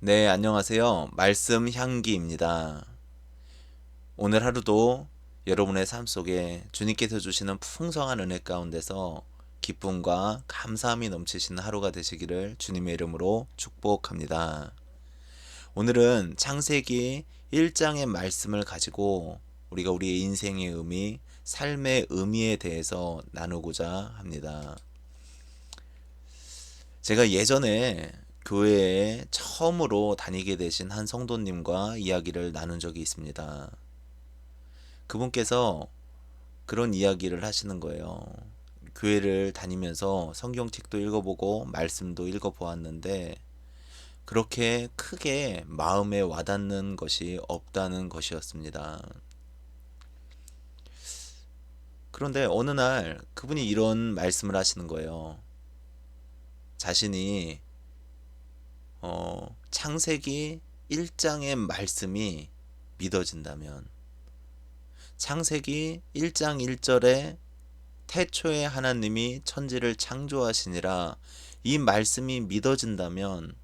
네, 안녕하세요. 말씀 향기입니다. 오늘 하루도 여러분의 삶 속에 주님께서 주시는 풍성한 은혜 가운데서 기쁨과 감사함이 넘치시는 하루가 되시기를 주님의 이름으로 축복합니다. 오늘은 창세기 1장의 말씀을 가지고 우리가 우리의 인생의 의미, 삶의 의미에 대해서 나누고자 합니다. 제가 예전에 교회에 처음으로 다니게 되신 한 성도님과 이야기를 나눈 적이 있습니다. 그분께서 그런 이야기를 하시는 거예요. 교회를 다니면서 성경책도 읽어보고 말씀도 읽어보았는데 그렇게 크게 마음에 와닿는 것이 없다는 것이었습니다. 그런데 어느 날 그분이 이런 말씀을 하시는 거예요. 자신이 창세기 1장의 말씀이 믿어진다면 창세기 1장 1절에 태초에 하나님이 천지를 창조하시니라 이 말씀이 믿어진다면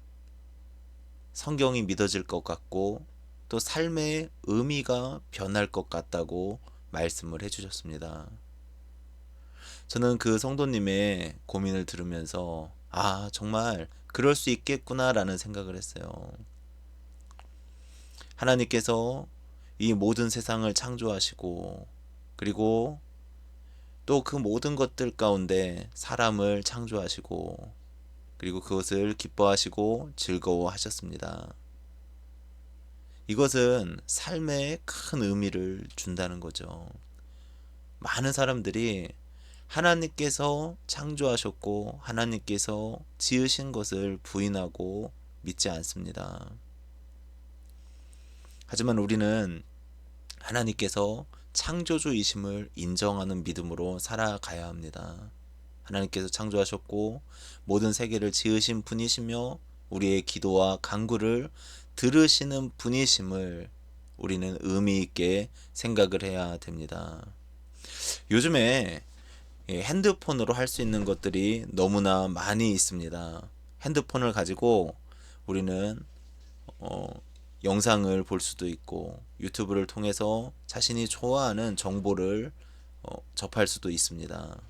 성경이 믿어질 것 같고 또 삶의 의미가 변할 것 같다고 말씀을 해주셨습니다. 저는 그 성도님의 고민을 들으면서 정말 그럴 수 있겠구나라는 생각을 했어요. 하나님께서 이 모든 세상을 창조하시고 그리고 또 그 모든 것들 가운데 사람을 창조하시고 그리고 그것을 기뻐하시고 즐거워하셨습니다. 이것은 삶에 큰 의미를 준다는 거죠. 많은 사람들이 하나님께서 창조하셨고 하나님께서 지으신 것을 부인하고 믿지 않습니다. 하지만 우리는 하나님께서 창조주이심을 인정하는 믿음으로 살아가야 합니다. 하나님께서 창조하셨고 모든 세계를 지으신 분이시며 우리의 기도와 간구를 들으시는 분이심을 우리는 의미 있게 생각을 해야 됩니다. 요즘에 핸드폰으로 할 수 있는 것들이 너무나 많이 있습니다. 핸드폰을 가지고 우리는 어, 영상을 볼 수도 있고 유튜브를 통해서 자신이 좋아하는 정보를 접할 수도 있습니다.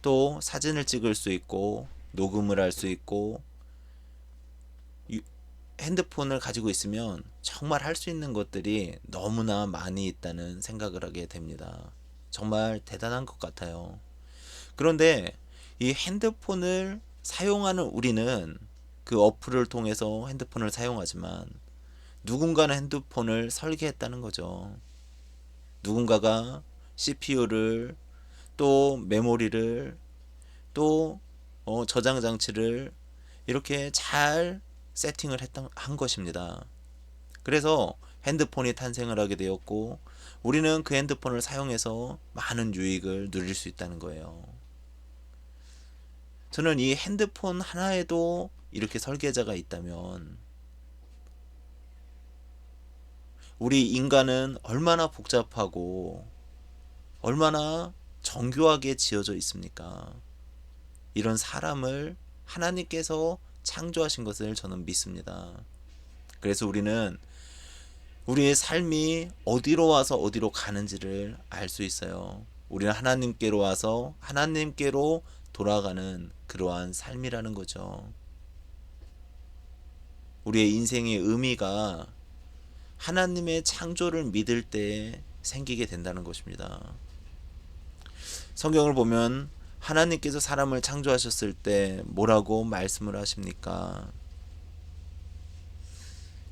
또 사진을 찍을 수 있고 녹음을 할 수 있고 핸드폰을 가지고 있으면 정말 할 수 있는 것들이 너무나 많이 있다는 생각을 하게 됩니다. 정말 대단한 것 같아요. 그런데 이 핸드폰을 사용하는 우리는 그 어플을 통해서 핸드폰을 사용하지만 누군가는 핸드폰을 설계했다는 거죠. 누군가가 CPU를 또 메모리를 또 저장 장치를 이렇게 잘 세팅을 한 것입니다. 그래서 핸드폰이 탄생을 하게 되었고 우리는 그 핸드폰을 사용해서 많은 유익을 누릴 수 있다는 거예요. 저는 이 핸드폰 하나에도 이렇게 설계자가 있다면 우리 인간은 얼마나 복잡하고 얼마나 정교하게 지어져 있습니까? 이런 사람을 하나님께서 창조하신 것을 저는 믿습니다. 그래서 우리는 우리의 삶이 어디로 와서 어디로 가는지를 알 수 있어요. 우리는 하나님께로 와서 하나님께로 돌아가는 그러한 삶이라는 거죠. 우리의 인생의 의미가 하나님의 창조를 믿을 때 생기게 된다는 것입니다. 성경을 보면 하나님께서 사람을 창조하셨을 때 뭐라고 말씀을 하십니까?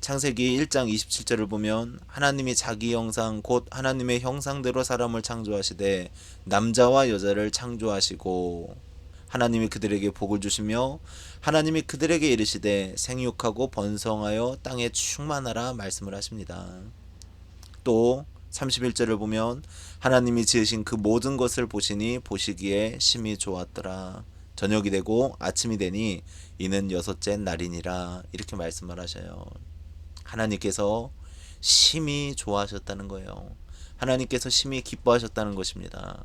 창세기 1장 27절을 보면 하나님이 자기 형상 곧 하나님의 형상대로 사람을 창조하시되 남자와 여자를 창조하시고 하나님이 그들에게 복을 주시며 하나님이 그들에게 이르시되 생육하고 번성하여 땅에 충만하라 말씀을 하십니다. 또 31절을 보면 하나님이 지으신 그 모든 것을 보시니 보시기에 심히 좋았더라. 저녁이 되고 아침이 되니 이는 여섯째 날이니라 이렇게 말씀을 하셔요. 하나님께서 심히 좋아하셨다는 거예요. 하나님께서 심히 기뻐하셨다는 것입니다.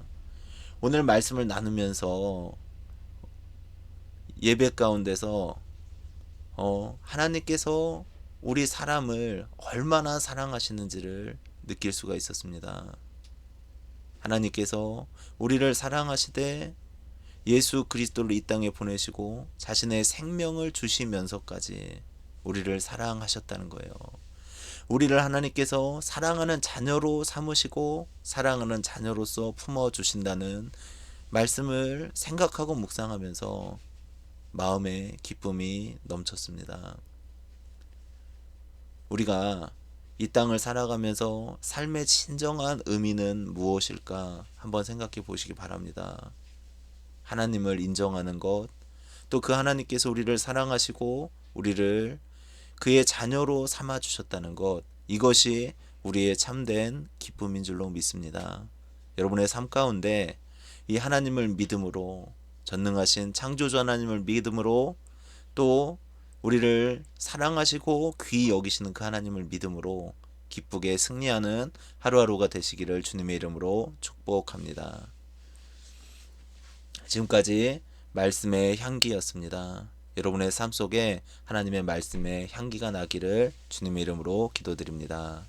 오늘 말씀을 나누면서 예배 가운데서 하나님께서 우리 사람을 얼마나 사랑하시는지를 느낄 수가 있었습니다. 하나님께서 우리를 사랑하시되 예수 그리스도를 이 땅에 보내시고 자신의 생명을 주시면서까지 우리를 사랑하셨다는 거예요. 우리를 하나님께서 사랑하는 자녀로 삼으시고 사랑하는 자녀로서 품어주신다는 말씀을 생각하고 묵상하면서 마음에 기쁨이 넘쳤습니다. 우리가 이 땅을 살아가면서 삶의 진정한 의미는 무엇일까 한번 생각해 보시기 바랍니다. 하나님을 인정하는 것, 또 그 하나님께서 우리를 사랑하시고 우리를 그의 자녀로 삼아 주셨다는 것, 이것이 우리의 참된 기쁨인 줄로 믿습니다. 여러분의 삶 가운데 이 하나님을 믿음으로, 전능하신 창조주 하나님을 믿음으로, 또 우리를 사랑하시고 귀히 여기시는 그 하나님을 믿음으로 기쁘게 승리하는 하루하루가 되시기를 주님의 이름으로 축복합니다. 지금까지 말씀의 향기였습니다. 여러분의 삶 속에 하나님의 말씀의 향기가 나기를 주님의 이름으로 기도드립니다.